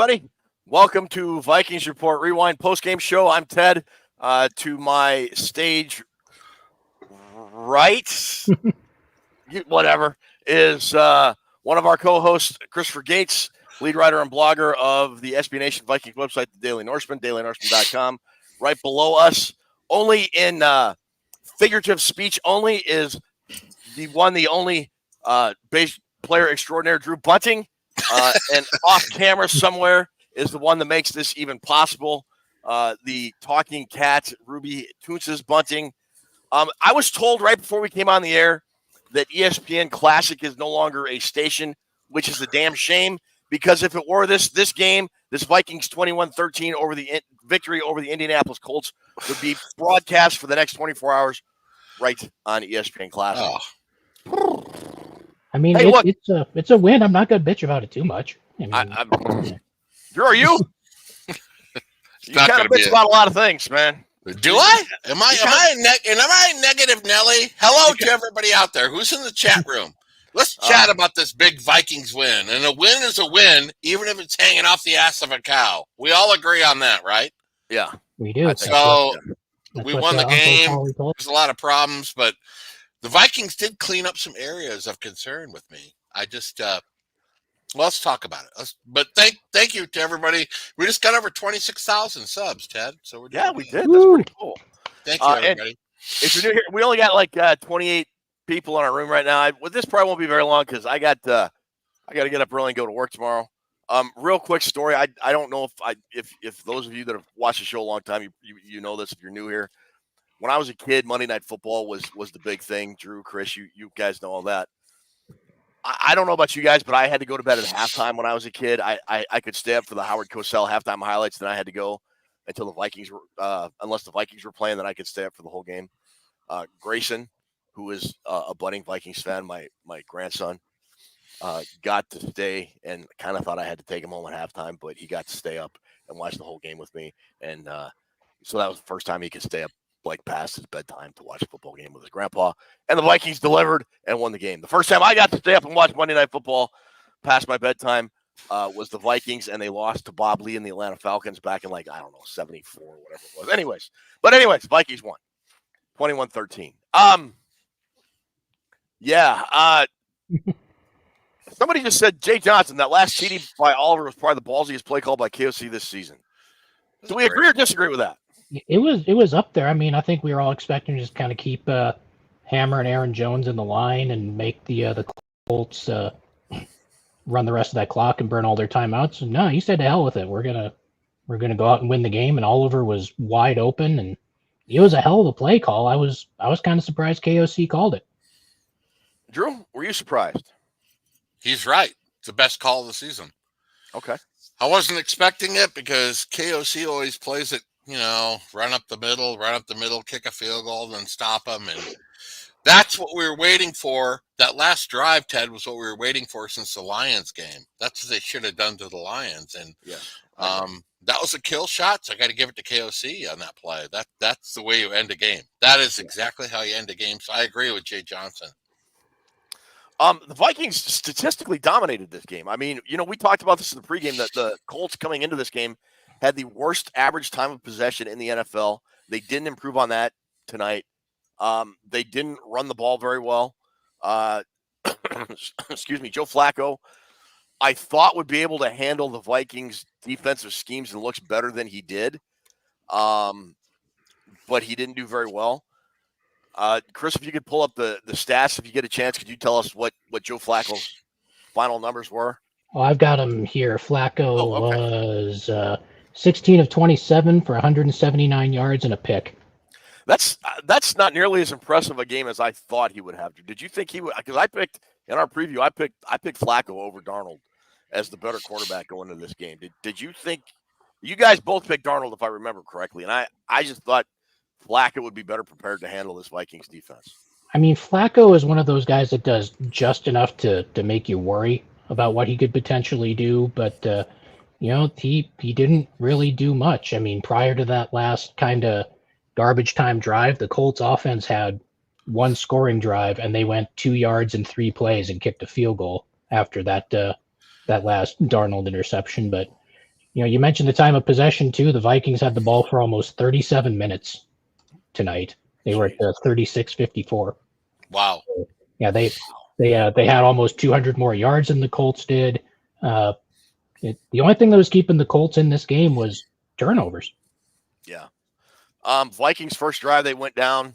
everybody. Welcome to Vikings Report Rewind postgame show. I'm Ted. To my stage right, whatever, is one of our co-hosts, Christopher Gates, lead writer and blogger of the SB Nation Vikings website, the Daily Norseman, dailynorseman.com. Right below us, only in figurative speech only, is the only base player extraordinaire, Drew Bunting. And off camera somewhere is the one that makes this even possible. The talking cat, Ruby Toonces Bunting. I was told right before we came on the air that ESPN Classic is no longer a station, which is a damn shame, because if it were this game, this Vikings 21-13 over the victory over the Indianapolis Colts would be broadcast for the next 24 hours right on ESPN Classic. Oh. I mean, hey, it's a win. I'm not going to bitch about it too much. Drew, are you? You kind of bitch about a lot of things, man. Do I? Am I negative Nelly? Hello to everybody out there who's in the chat room. Let's chat about this big Vikings win. And a win is a win, even if it's hanging off the ass of a cow. We all agree on that, right? Yeah, we do. So we won the game. There's a lot of problems, but the Vikings did clean up some areas of concern with me. I just let's talk about it. But thank you to everybody. We just got over 26,000 subs, Ted. So we did. That's pretty cool. Thank you, everybody. If you're new here, we only got like 28 people in our room right now. This probably won't be very long because I got to get up early and go to work tomorrow. Real quick story. I don't know if those of you that have watched the show a long time, you know this if you're new here. When I was a kid, Monday Night Football was the big thing. Drew, Chris, you guys know all that. I don't know about you guys, but I had to go to bed at halftime when I was a kid. I could stay up for the Howard Cosell halftime highlights, then I had to go until the Vikings were, unless the Vikings were playing, then I could stay up for the whole game. Grayson, who is a budding Vikings fan, my grandson, got to stay and kind of thought I had to take him home at halftime, but he got to stay up and watch the whole game with me. And so that was the first time he could stay up like past his bedtime to watch a football game with his grandpa, and the Vikings delivered and won the game. The first time I got to stay up and watch Monday Night Football past my bedtime was the Vikings, and they lost to Bob Lee and the Atlanta Falcons back in 74 or whatever it was. Anyways, Vikings won 21-13. Somebody just said Jay Johnson, that last TD by Oliver was probably the ballsiest play call by KOC this season. Do we agree or disagree with that? It was up there. I mean, I think we were all expecting to just kind of keep Hammer and Aaron Jones in the line and make the Colts run the rest of that clock and burn all their timeouts. And no, he said to hell with it. We're gonna go out and win the game. And Oliver was wide open, and it was a hell of a play call. I was kind of surprised KOC called it. Drew, were you surprised? He's right. It's the best call of the season. Okay. I wasn't expecting it because KOC always plays it. Run up the middle, kick a field goal, then stop them. And that's what we were waiting for. That last drive, Ted, was what we were waiting for since the Lions game. That's what they should have done to the Lions. And that was a kill shot, so I got to give it to KOC on that play. That's the way you end a game. That is exactly how you end a game. So I agree with Jay Johnson. The Vikings statistically dominated this game. I mean, we talked about this in the pregame, that the Colts coming into this game had the worst average time of possession in the NFL. They didn't improve on that tonight. They didn't run the ball very well. Excuse me, Joe Flacco, I thought would be able to handle the Vikings' defensive schemes and looks better than he did. But he didn't do very well. Chris, if you could pull up the stats, if you get a chance, could you tell us what Joe Flacco's final numbers were? Oh, I've got him here. Flacco was 16 of 27 for 179 yards and a pick. That's not nearly as impressive a game as I thought he would have. Did you think he would? Because I picked in our preview, I picked Flacco over Darnold as the better quarterback going into this game. Did you think? You guys both picked Darnold, if I remember correctly, and I just thought Flacco would be better prepared to handle this Vikings defense. I mean, Flacco is one of those guys that does just enough to make you worry about what he could potentially do, but he didn't really do much. I mean, prior to that last kind of garbage time drive, the Colts offense had one scoring drive, and they went 2 yards in 3 plays and kicked a field goal after that last Darnold interception. But You mentioned the time of possession too. The Vikings had the ball for almost 37 minutes tonight. They were at 36-54. Wow. Yeah, they had almost 200 more yards than the Colts did. The only thing that was keeping the Colts in this game was turnovers. Yeah. Vikings first drive, they went down.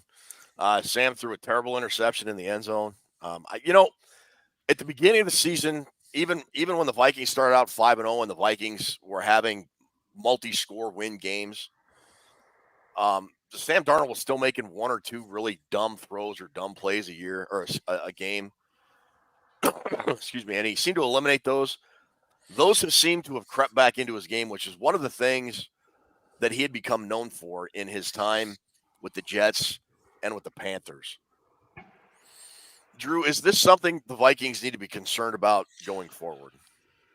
Sam threw a terrible interception in the end zone. At the beginning of the season, even when the Vikings started out 5-0 and the Vikings were having multi-score win games, Sam Darnold was still making one or two really dumb throws or dumb plays a year or a game. Excuse me. And he seemed to eliminate those. Those have seemed to have crept back into his game, which is one of the things that he had become known for in his time with the Jets and with the Panthers. Drew, is this something the Vikings need to be concerned about going forward?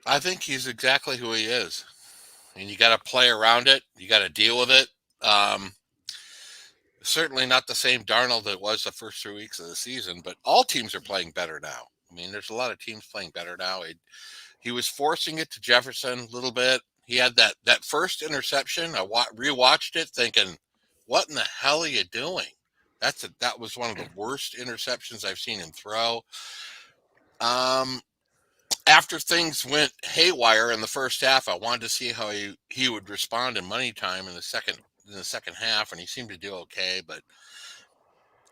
I think he's exactly who he is. And you got to play around it. You got to deal with it. Certainly not the same Darnold that was the first 3 weeks of the season, but all teams are playing better now. I mean, there's a lot of teams playing better now. He was forcing it to Jefferson a little bit. He had that first interception. I rewatched it thinking, what in the hell are you doing? That was one of the worst interceptions I've seen him throw. After things went haywire in the first half, I wanted to see how he would respond in money time in the second half, and he seemed to do okay, but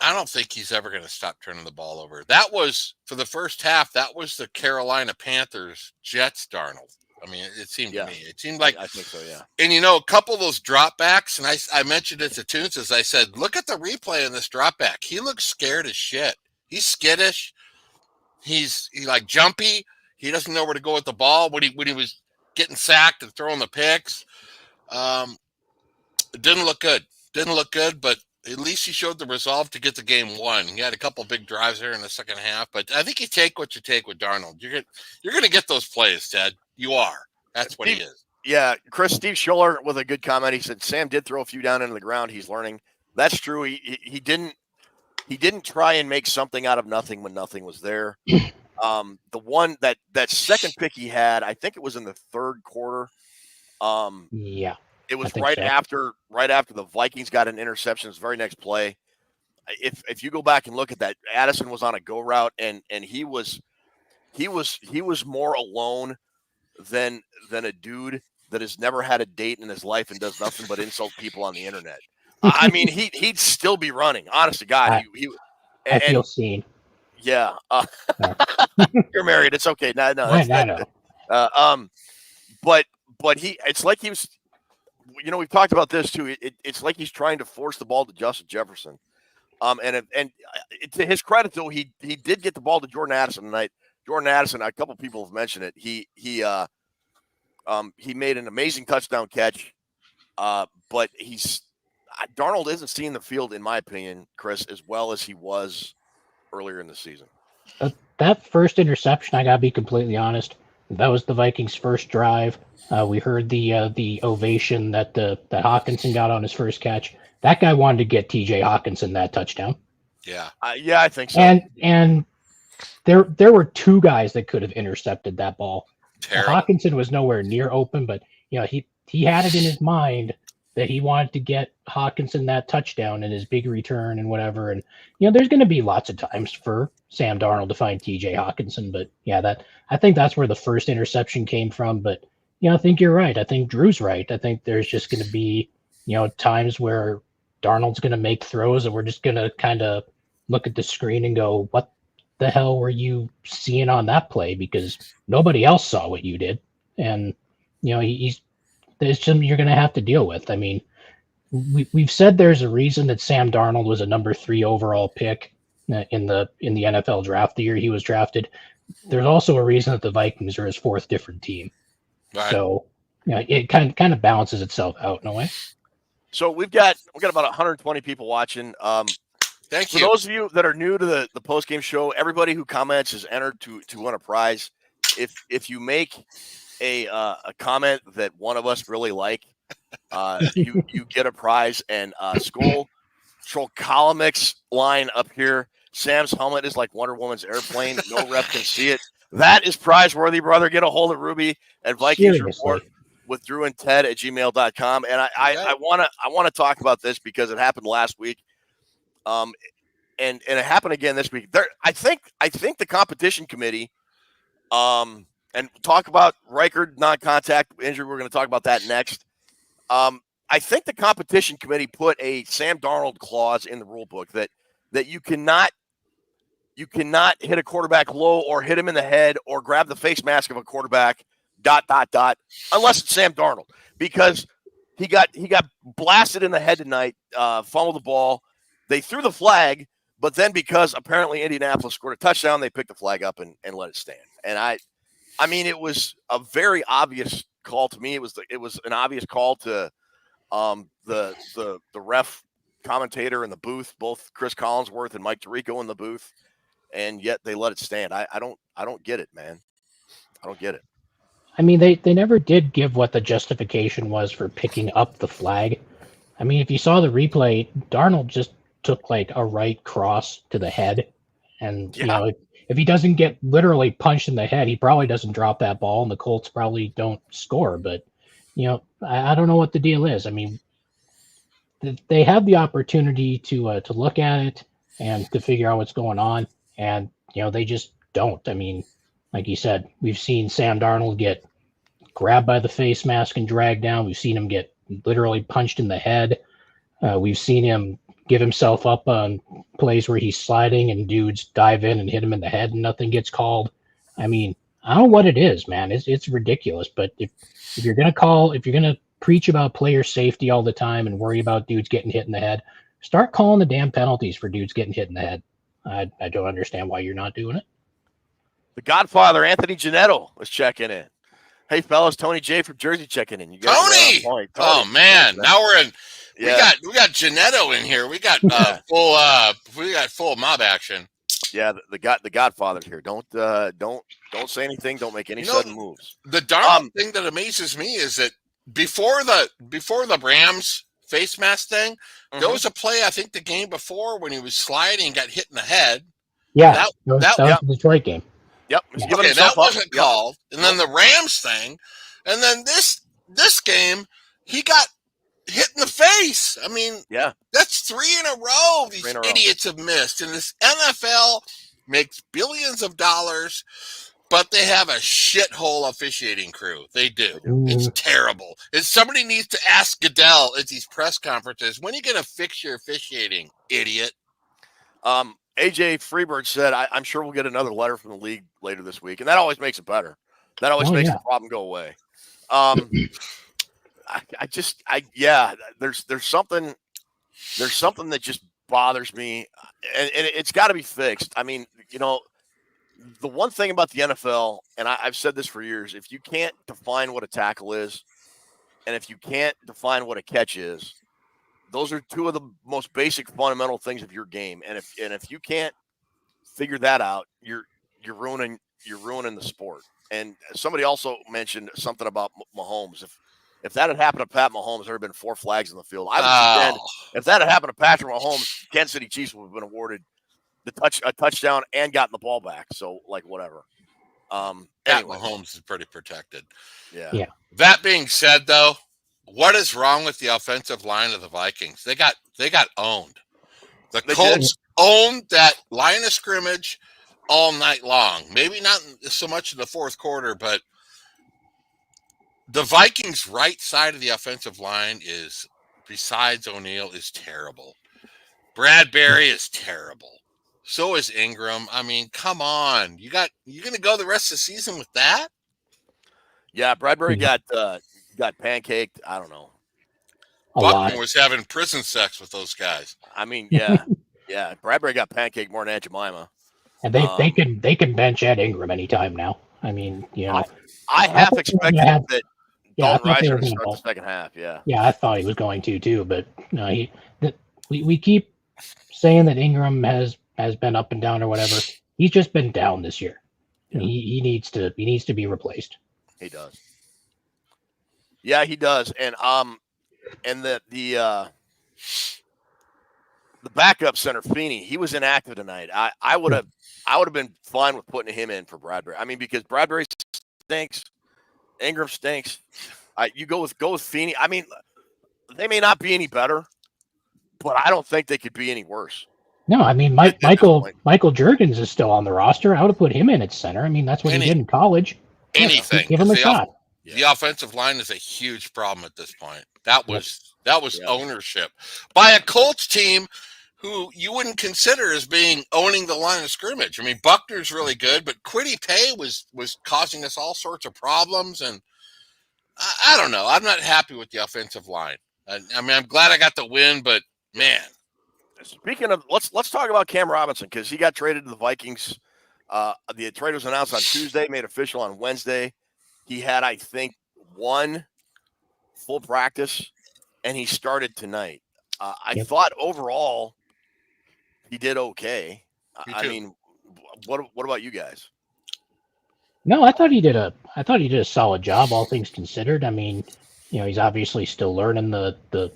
I don't think he's ever going to stop turning the ball over. That was, for the first half, that was the Carolina Panthers Jets Darnold. I mean, it seemed to me. It seemed like, I think so, yeah. And a couple of those dropbacks, and I mentioned it to Toons as I said, look at the replay in this dropback. He looks scared as shit. He's skittish. He's like jumpy. He doesn't know where to go with the ball when he was getting sacked and throwing the picks. It didn't look good. But at least he showed the resolve to get the game won. He had a couple big drives there in the second half, but I think you take what you take with Darnold. You're going to get those plays, Ted. You are. That's what he is. Yeah, Steve Scholler with a good comment. He said Sam did throw a few down into the ground. He's learning. That's true. He didn't try and make something out of nothing when nothing was there. The one that second pick he had, I think it was in the third quarter. Yeah. It was right after the Vikings got an interception. His very next play. If you go back and look at that, Addison was on a go route, and he was more alone than a dude that has never had a date in his life and does nothing but insult people on the internet. I mean, he'd still be running. Honest to God, I feel seen. Yeah, you're married. It's okay. No, I know. But it's like he was. We've talked about this too. It's like he's trying to force the ball to Justin Jefferson. And to his credit, though, he did get the ball to Jordan Addison tonight. Jordan Addison, a couple people have mentioned it. He made an amazing touchdown catch. But Darnold isn't seeing the field, in my opinion, Chris, as well as he was earlier in the season. That first interception, I gotta be completely honest, that was the Vikings' first drive. We heard the ovation that Hawkinson got on his first catch. That guy wanted to get T.J. Hawkinson that touchdown. Yeah, I think so. And there were two guys that could have intercepted that ball. Hawkinson was nowhere near open, but he had it in his mind that he wanted to get Hawkinson that touchdown and his big return and whatever. And there's going to be lots of times for Sam Darnold to find T.J. Hawkinson, but I think that's where the first interception came from. But I think you're right. I think Drew's right. I think there's just going to be times where Darnold's going to make throws and we're just going to kind of look at the screen and go, what the hell were you seeing on that play? Because nobody else saw what you did. And there's something you're going to have to deal with. I mean, we've said there's a reason that Sam Darnold was a number 3 overall pick in the NFL draft the year he was drafted. There's also a reason that the Vikings are his 4th different team. Right. So it kind of balances itself out in a way. So we've got about 120 people watching. Thank you. For those of you that are new to the post-game show, everybody who comments is entered to win a prize. If you make a comment that one of us really like, you get a prize. And Troll Colomix line up here. Sam's helmet is like Wonder Woman's airplane. No rep can see it. That is prize worthy, brother. Get a hold of Ruby at Vikings Seriously. Report. with Drew and Ted at gmail.com. And I want to talk about this because it happened last week. And it happened again this week. I think the competition committee, and talk about Riker non-contact injury. We're going to talk about that next. I think the competition committee put a Sam Darnold clause in the rule book that you cannot hit a quarterback low or hit him in the head or grab the face mask of a quarterback, ... unless it's Sam Darnold, because he got blasted in the head tonight, fumbled the ball. They threw the flag, but then because apparently Indianapolis scored a touchdown, they picked the flag up and let it stand. And I mean, it was a very obvious call to me. It was an obvious call to the ref, commentator in the booth, both Chris Collinsworth and Mike Tirico in the booth, and yet they let it stand. I don't get it, man. I don't get it. I mean, they never did give what the justification was for picking up the flag. I mean, if you saw the replay, Darnold just took like a right cross to the head, and Yeah. you know, if he doesn't get literally punched in the head, he probably doesn't drop that ball, and the Colts probably don't score. But you know, I don't know what the deal is. I mean, they have the opportunity to look at it and to figure out what's going on, and you know, they just don't. I mean, like you said, we've seen Sam Darnold get grabbed by the face mask and dragged down. We've seen him get literally punched in the head. We've seen him give himself up on plays where he's sliding and dudes dive in and hit him in the head and nothing gets called. I mean, I don't know what it is, man. It's ridiculous. But if you're gonna preach about player safety all the time and worry about dudes getting hit in the head, start calling the damn penalties for dudes getting hit in the head. I don't understand why you're not doing it. The Godfather, Anthony Giannetto, was checking in. Hey, fellas, Tony J from Jersey checking in. You guys Tony! Tony! Oh man, now we're in. Yeah. We got Giannetto in here. We got full mob action. Yeah, the Godfather's here. Don't say anything. Don't make any sudden moves. The Darnold thing that amazes me is that before the Rams face mask thing, there was a play I think the game before when he was sliding and got hit in the head. Yeah, that was the Detroit game. Yep. Okay, that wasn't called. And then the Rams thing, and then this game, he got hit in the face. I mean, yeah, that's 3 in a row. These idiots have missed. And this NFL makes billions of dollars, but they have a shithole officiating crew. They do. It's terrible. And somebody needs to ask Goodell at these press conferences, when are you going to fix your officiating, idiot? AJ Freebird said, I'm sure we'll get another letter from the league later this week. And that always makes it better. That always makes the problem go away. There's something that just bothers me, and it's got to be fixed. I mean, you know, the one thing about the NFL, and I've said this for years, if you can't define what a tackle is, and if you can't define what a catch is, those are two of the most basic fundamental things of your game. And if you can't figure that out, you're ruining the sport. And somebody also mentioned something about Mahomes. If that had happened to Pat Mahomes, there would have been 4 flags in the field. I would contend if that had happened to Patrick Mahomes, Kansas City Chiefs would have been awarded a touchdown and gotten the ball back. So like whatever. Pat Mahomes is pretty protected. Yeah. That being said, though, what is wrong with the offensive line of the Vikings? They got owned. The Colts owned that line of scrimmage all night long. Maybe not so much in the fourth quarter, but the Vikings' right side of the offensive line is, besides O'Neal, is terrible. Bradbury is terrible. So is Ingram. I mean, come on. You're going to go the rest of the season with that? Yeah, Bradbury got pancaked. I don't know. Buckner was having prison sex with those guys. I mean, yeah. Yeah, Bradbury got pancaked more than Aunt Jemima. And they can bench Ed Ingram anytime now. I mean, you know, I half expected that Dalton Risner would start the second half. Yeah. Yeah, I thought he was going to too, but no, we keep saying that Ingram has been up and down or whatever. He's just been down this year. Yeah. He needs to be replaced. He does. Yeah, he does. And the backup center Feeney, he was inactive tonight. I would have been fine with putting him in for Bradbury. I mean, because Bradbury stinks, Ingram stinks. You go with Feeney. I mean, they may not be any better, but I don't think they could be any worse. No, I mean, At this point. Michael Juergens is still on the roster. I would have put him in at center. I mean, that's what he did in college. Anything. Give him a shot. The offensive line is a huge problem at this point. That was Yep. ownership by a Colts team who you wouldn't consider as being owning the line of scrimmage. I mean, Buckner's really good, but Kwity Paye was causing us all sorts of problems, and I don't know. I'm not happy with the offensive line. I mean, I'm glad I got the win, but man. Speaking of, let's talk about Cam Robinson because he got traded to the Vikings. The trade was announced on Tuesday, made official on Wednesday. He had, I think, one full practice, and he started tonight. I thought overall he did okay. I mean, what about you guys? No, I thought he did a solid job, all things considered. I mean, he's obviously still learning the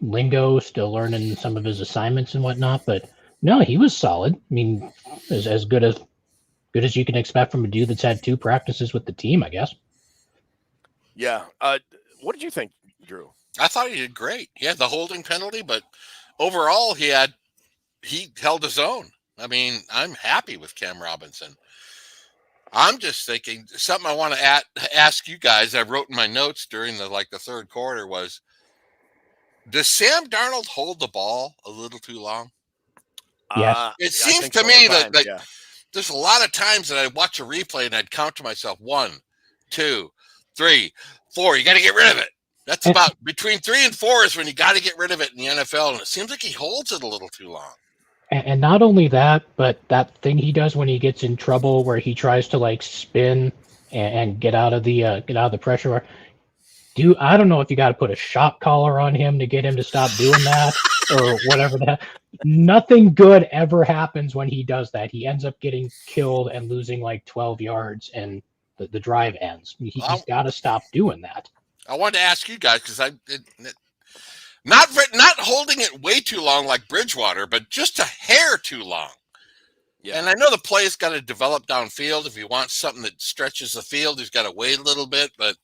lingo, still learning some of his assignments and whatnot, but no, he was solid. I mean, as good as you can expect from a dude that's had 2 practices with the team, I guess. Yeah. What did you think, Drew? I thought he did great. He had the holding penalty, but overall he held his own. I mean, I'm happy with Cam Robinson. I'm just thinking something I want to ask you guys. I wrote in my notes during the third quarter was, does Sam Darnold hold the ball a little too long? Yes. It seems to me that there's a lot of times that I watch a replay and I'd count to myself 1, 2, 3, 4. You got to get rid of it. That's about between 3 and 4 is when you got to get rid of it in the NFL, and it seems like he holds it a little too long. And not only that, but that thing he does when he gets in trouble, where he tries to spin and get out of the pressure. I don't know if you got to put a shock collar on him to get him to stop doing that or whatever that. Nothing good ever happens when he does that. He ends up getting killed and losing 12 yards, and the drive ends. He's got to stop doing that. I wanted to ask you guys because not holding it way too long like Bridgewater, but just a hair too long. Yeah. And I know the play's got to develop downfield. If he wants something that stretches the field, he's got to wait a little bit, but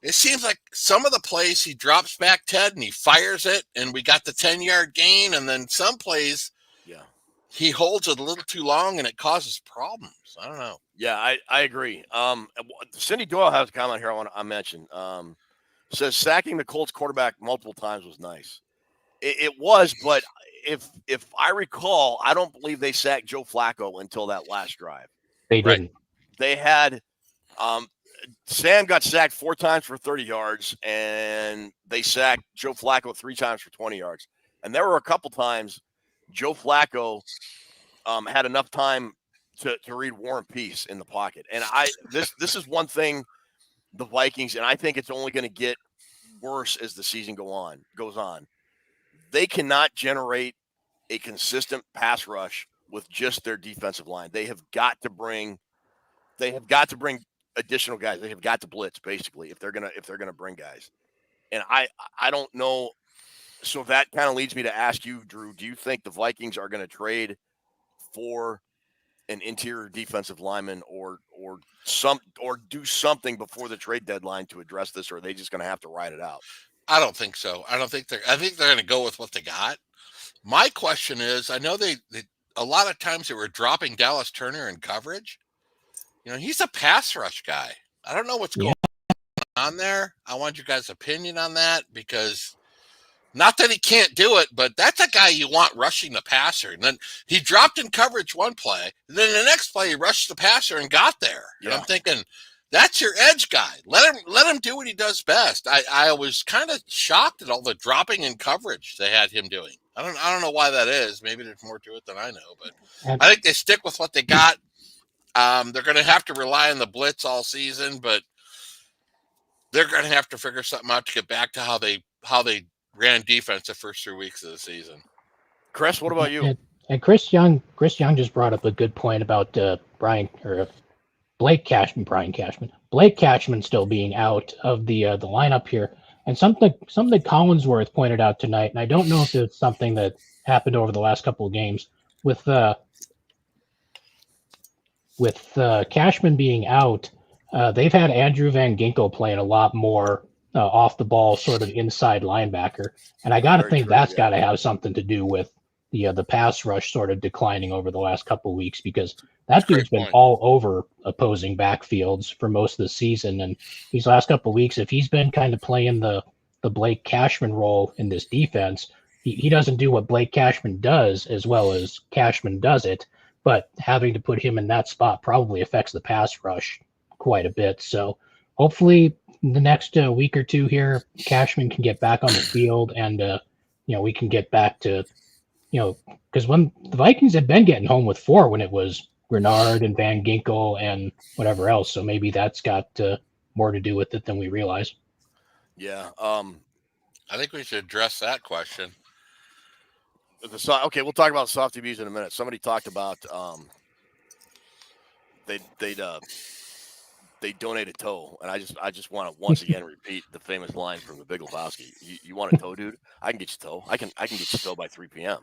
it seems like some of the plays he drops back, Ted, and he fires it, and we got the 10-yard gain. And then some plays, he holds it a little too long, and it causes problems. I don't know. Yeah, I agree. Cindy Doyle has a comment here I want to mention. Says sacking the Colts quarterback multiple times was nice. It was, but if I recall, I don't believe they sacked Joe Flacco until that last drive. They didn't. They had Sam got sacked 4 times for 30 yards, and they sacked Joe Flacco 3 times for 20 yards. And there were a couple times Joe Flacco had enough time to read War and Peace in the pocket. And this is one thing the Vikings, and I think it's only going to get worse as the season goes on. They cannot generate a consistent pass rush with just their defensive line. They have got to bring additional guys. They have got to blitz basically if they're gonna bring guys. And I don't know. So that kind of leads me to ask you, Drew, do you think the Vikings are going to trade for an interior defensive lineman or do something before the trade deadline to address this, or are they just going to have to ride it out? I don't think so. I think they're going to go with what they got. My question is, I know they a lot of times they were dropping Dallas Turner in coverage. He's a pass rush guy. I don't know what's going on there. I want your guys' opinion on that because not that he can't do it, but that's a guy you want rushing the passer. And then he dropped in coverage one play. And then the next play, he rushed the passer and got there. Yeah. And I'm thinking, that's your edge guy. Let him do what he does best. I was kind of shocked at all the dropping in coverage they had him doing. I don't know why that is. Maybe there's more to it than I know, but I think they stick with what they got. They're going to have to rely on the blitz all season, but they're going to have to figure something out to get back to how they ran defense the first 3 weeks of the season. Chris, what about you? And Chris Young just brought up a good point about Blake Cashman still being out of the lineup here, and something that Collinsworth pointed out tonight, and I don't know if it's something that happened over the last couple of games with Cashman being out. They've had Andrew Van Ginkel playing a lot more off the ball sort of inside linebacker. And I got to Very think true, that's yeah. got to have something to do with the pass rush sort of declining over the last couple of weeks, because that a great dude's been point. all over opposing backfields for most of the season. And these last couple of weeks, if he's been kind of playing the Blake Cashman role in this defense, he doesn't do what Blake Cashman does as well as Cashman does it, but having to put him in that spot probably affects the pass rush quite a bit. So hopefully the next week or two here, Cashman can get back on the field, and we can get back to, because when the Vikings have been getting home with 4 when it was Grenard and Van Ginkel and whatever else. So maybe that's got more to do with it than we realize. Yeah. I think we should address that question. Okay, we'll talk about soft TVs in a minute. Somebody talked about they donate a toe, and I just want to once again repeat the famous line from The Big Lebowski. You want a toe, dude? I can get you toe. I can get you toe by 3 p.m.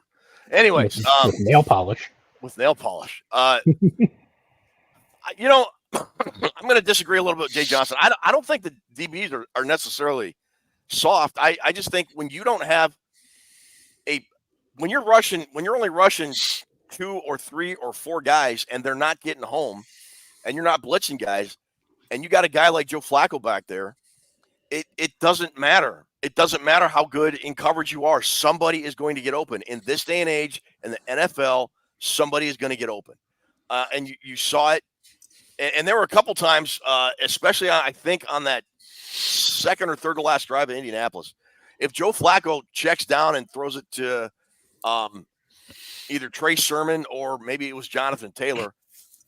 Anyways, with nail polish. With nail polish. I'm going to disagree a little bit with Jay Johnson. I don't think the DBs are necessarily soft. I just think when you don't have when you're only rushing 2 or 3 or 4 guys and they're not getting home, and you're not blitzing guys, and you got a guy like Joe Flacco back there, it doesn't matter. It doesn't matter how good in coverage you are. Somebody is going to get open. In this day and age, in the NFL, somebody is going to get open. And you saw it. And there were a couple times, especially I think on that second or third to last drive in Indianapolis, if Joe Flacco checks down and throws it to either Trey Sermon or maybe it was Jonathan Taylor,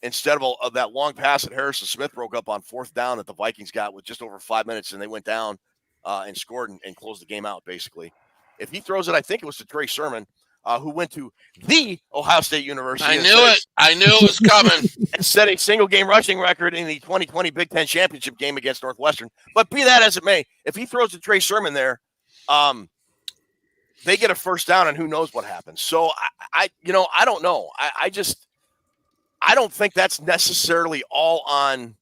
instead of that long pass that Harrison Smith broke up on 4th down that the Vikings got with just over 5 minutes, and they went down and scored and closed the game out, basically. If he throws it, I think it was to Trey Sermon, who went to the Ohio State University. I knew it. I knew it was coming. And set a single-game rushing record in the 2020 Big Ten Championship game against Northwestern. But be that as it may, if he throws to Trey Sermon there, they get a first down, and who knows what happens. So, I don't know. I don't think that's necessarily all on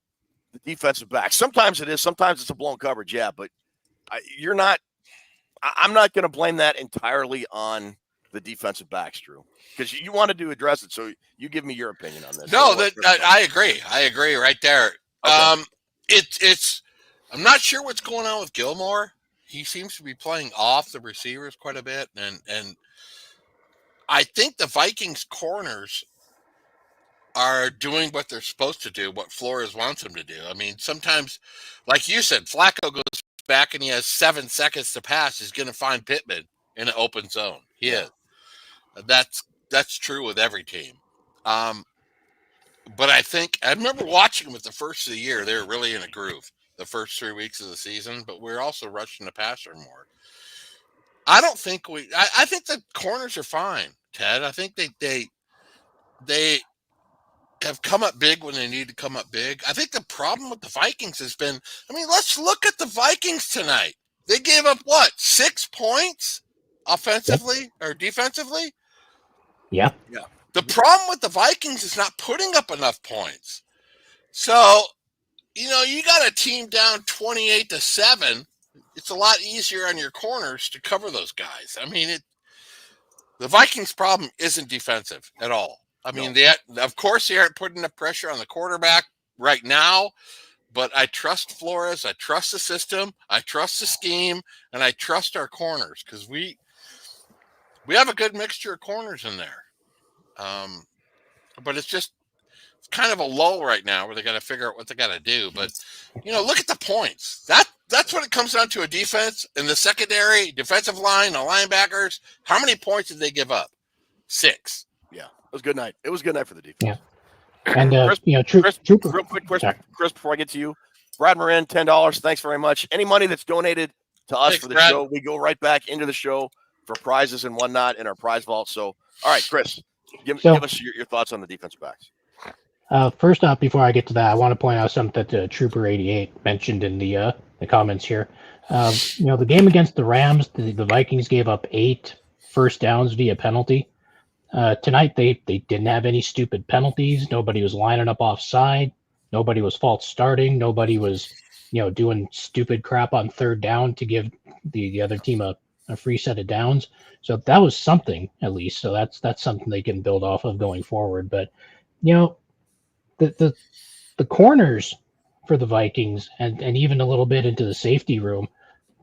the defensive back. Sometimes it is. Sometimes it's a blown coverage, yeah. But I'm not going to blame that entirely on the defensive backs, Drew, because you wanted to address it. So you give me your opinion on this. No, I agree. I agree right there. Okay. I'm not sure what's going on with Gilmore. He seems to be playing off the receivers quite a bit, and I think the Vikings corners are doing what they're supposed to do, what Flores wants them to do. I mean, sometimes, like you said, Flacco goes back and he has 7 seconds to pass. He's going to find Pittman in an open zone. He is. That's true with every team. But I remember watching them at the first of the year. They were really in a groove the first 3 weeks of the season, but we're also rushing the passer more. I think the corners are fine, Ted. I think they have come up big when they need to come up big. I think the problem with the Vikings has been, let's look at the Vikings tonight. They gave up 6 points offensively or defensively? Yeah. The problem with the Vikings is not putting up enough points. So, you got a team down 28-7. It's a lot easier on your corners to cover those guys. The Vikings' problem isn't defensive at all. Of course, they aren't putting the pressure on the quarterback right now, but I trust Flores. I trust the system. I trust the scheme, and I trust our corners because we have a good mixture of corners in there. But it's kind of a lull right now where they got to figure out what they got to do. But look at the points. That's what it comes down to: a defense in the secondary, defensive line, the linebackers. How many points did they give up? 6. Yeah, it was a good night. It was a good night for the defense. Yeah. And Chris, real quick, Chris, before I get to you, Brad Marin, $10. Thanks very much. Any money that's donated to us for the show, we go right back into the show for prizes and whatnot in our prize vault. So, all right, Chris, give us your thoughts on the defensive backs. First off, before I get to that, I want to point out something that Trooper 88 mentioned in the comments here. The game against the Rams, the Vikings gave up 8 first downs via penalty. Tonight, they didn't have any stupid penalties. Nobody was lining up offside. Nobody was false starting. Nobody was doing stupid crap on third down to give the other team a free set of downs. So that was something at least. So that's something they can build off of going forward. But the the corners for the Vikings and even a little bit into the safety room,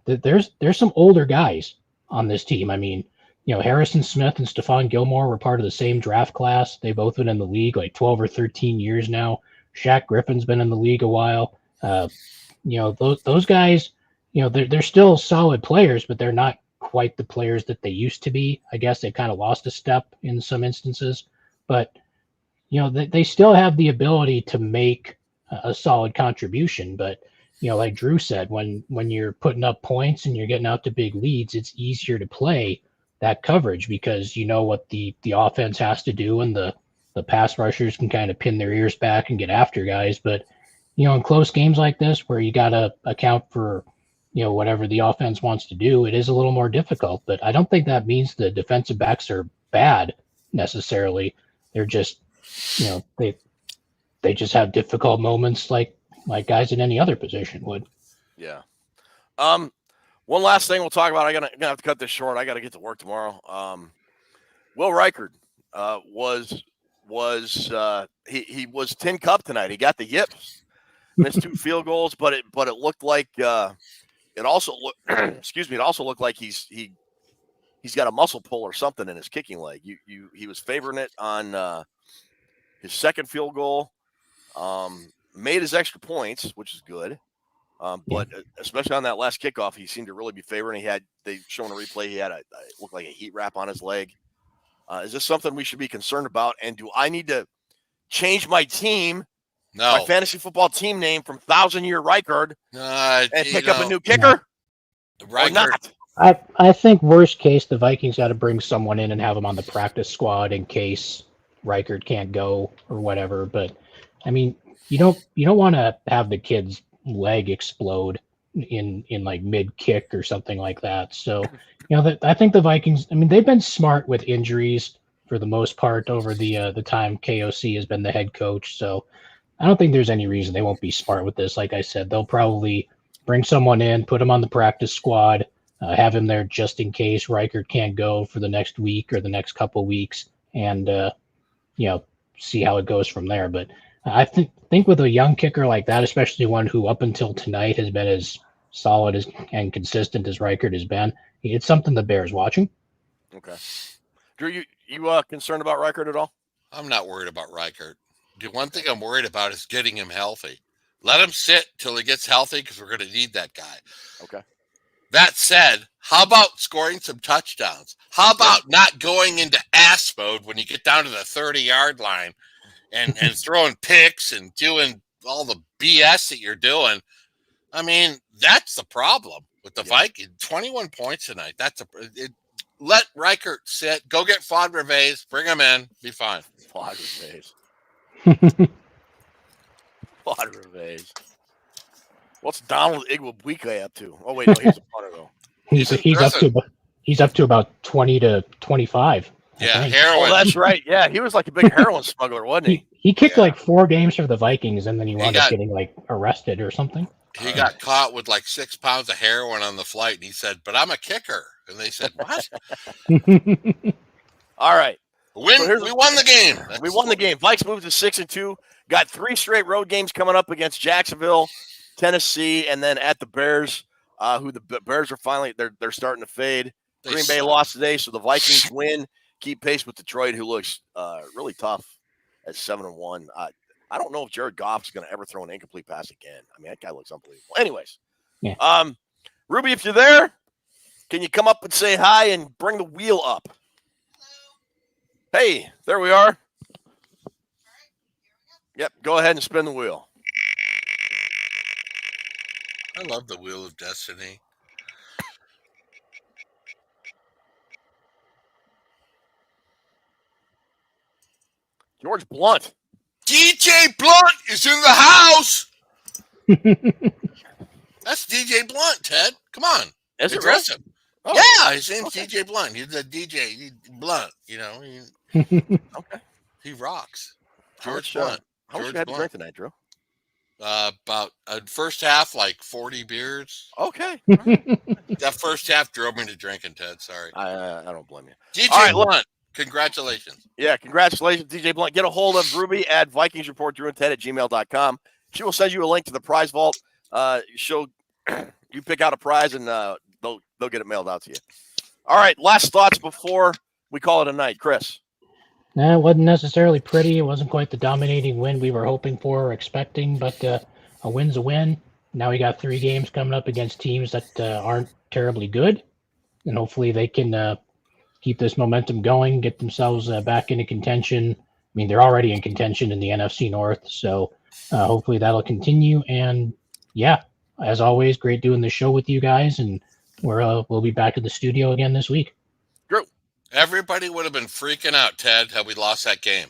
there's some older guys on this team. I mean, Harrison Smith and Stephon Gilmore were part of the same draft class. They've both been in the league like 12 or 13 years now. Shaq Griffin's been in the league a while. Those guys, they're still solid players, but they're not quite the players that they used to be. I guess they've kind of lost a step in some instances, but they still have the ability to make a solid contribution. But like Drew said, when you're putting up points and you're getting out to big leads, it's easier to play that coverage because you know what the offense has to do, and the pass rushers can kind of pin their ears back and get after guys. But in close games like this, where you got to account for whatever the offense wants to do, it is a little more difficult. But I don't think that means the defensive backs are bad necessarily. They're just they just have difficult moments like guys in any other position would. Yeah. One last thing we'll talk about. I'm gonna have to cut this short. I got to get to work tomorrow. Will Reichard was he was tin cup tonight. He got the yips, missed 2 field goals, but it looked like it also looked like he's got a muscle pull or something in his kicking leg. He was favoring it on his second field goal, made his extra points, which is good. But especially on that last kickoff, he seemed to really be favoring. They shown a replay. He had it looked like a heat wrap on his leg. Is this something we should be concerned about? And do I need to change my team, my fantasy football team name from 1,000-Year Reichard and pick up a new kicker? Or not? I think worst case, the Vikings got to bring someone in and have him on the practice squad in case Reichard can't go or whatever. But I mean, you don't want to have the kid's leg explode in like mid kick or something like that. So I think the Vikings, I mean, they've been smart with injuries for the most part over the time KOC has been the head coach. So I don't think there's any reason they won't be smart with this. Like I said, they'll probably bring someone in, put him on the practice squad, have him there just in case Reichard can't go for the next week or the next couple weeks, and see how it goes from there. But I think with a young kicker like that, especially one who up until tonight has been as solid and consistent as Reichard has been, it's something the Bears watching. Okay. Drew, you concerned about Reichard at all? I'm not worried about Reichard. The one thing I'm worried about is getting him healthy. Let him sit till he gets healthy because we're going to need that guy. Okay. That said, how about scoring some touchdowns? How about not going into ass mode when you get down to the 30-yard line and throwing picks and doing all the BS that you're doing? I mean, that's the problem with the Vikings. 21 points tonight. Let Reichert sit. Go get Fod Reves. Bring him in. Be fine. Fod Reves. Fod Reves. What's Donald Igwebuike up to? Oh wait, no, he's a punter though. He's up to about 20 to 25. Yeah, heroin. Oh, that's right. Yeah, he was like a big heroin smuggler, wasn't he? He kicked like 4 games for the Vikings, and then he wound up getting like arrested or something. He got caught with like 6 pounds of heroin on the flight, and he said, "But I'm a kicker." And they said, "What?" All right. We won the game. We won the game. Vikes moved to 6-2. Got 3 straight road games coming up against Jacksonville, Tennessee, and then at the Bears, who the Bears are finally they're starting to fade. Green Bay lost today, so the Vikings win. Keep pace with Detroit, who looks really tough at 7-1. I don't know if Jared Goff's going to ever throw an incomplete pass again. I mean, that guy looks unbelievable. Anyways, Ruby, if you're there, can you come up and say hi and bring the wheel up? Hey, there we are. Yep, go ahead and spin the wheel. I love the Wheel of Destiny. George Blunt. DJ Blunt is in the house. That's DJ Blunt, Ted. Come on. Is it really? Oh. Yeah, his name's DJ Blunt. He's the DJ Blunt, Okay. He rocks. George Blunt. How much you had to drink tonight, Drew? About first half, like 40 beers. Okay. That first half drove me to drinking, Ted. Sorry. I don't blame you. DJ All right, look. Blunt, congratulations. Yeah, congratulations, DJ Blunt. Get a hold of Ruby at VikingsReport@gmail.com. She will send you a link to the prize vault. She'll you pick out a prize and they'll get it mailed out to you. All right, last thoughts before we call it a night, Chris. It wasn't necessarily pretty. It wasn't quite the dominating win we were hoping for or expecting, but a win's a win. Now we got 3 games coming up against teams that aren't terribly good, and hopefully they can keep this momentum going, get themselves back into contention. I mean, they're already in contention in the NFC North, so hopefully that'll continue. And yeah, as always, great doing the show with you guys, and we'll be back in the studio again this week. Drew. Everybody would have been freaking out, Ted, had we lost that game.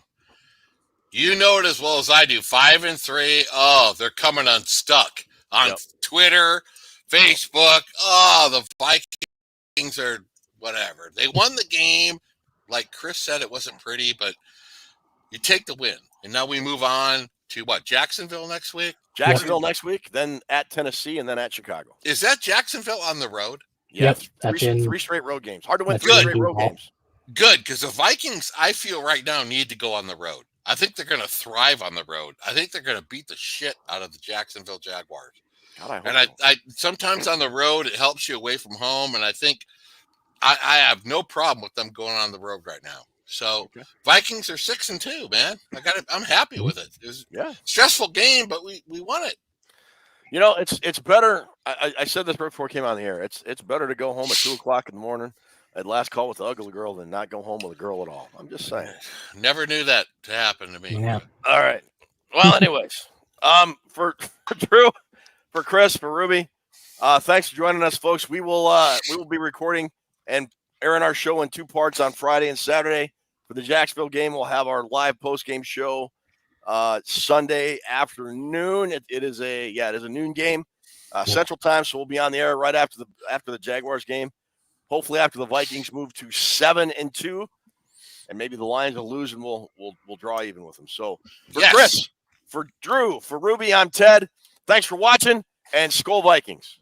You know it as well as I do. 5-3. Oh, they're coming unstuck on Twitter, Facebook. Oh, the Vikings are whatever. They won the game. Like Chris said, it wasn't pretty, but you take the win. And now we move on to what? Jacksonville next week? Jacksonville next week, then at Tennessee, and then at Chicago. Is that Jacksonville on the road? Yeah, Yep, three straight road games. Hard to win 3 good. straight road games. Good, because the Vikings, I feel right now, need to go on the road. I think they're going to thrive on the road. I think they're going to beat the shit out of the Jacksonville Jaguars. God, I sometimes on the road, it helps you away from home, and I think I have no problem with them going on the road right now. So Vikings are 6-2, man. I'm happy with it. It was a stressful game, but we won it. You know, it's better. I said this before I came on the air. It's better to go home at 2:00 in the morning at last call with the ugly girl than not go home with a girl at all. I'm just saying. Never knew that to happen to me. Yeah. All right. Well, anyways, for Drew, for Chris, for Ruby, thanks for joining us, folks. We will be recording and airing our show in 2 parts on Friday and Saturday. For the Jacksonville game, we'll have our live post-game show Sunday afternoon. It is a noon game, Central Time, so we'll be on the air right after the Jaguars game. Hopefully, after the Vikings move to 7-2, and maybe the Lions will lose, and we'll draw even with them. So for Chris, for Drew, for Ruby, I'm Ted. Thanks for watching, and Skol Vikings.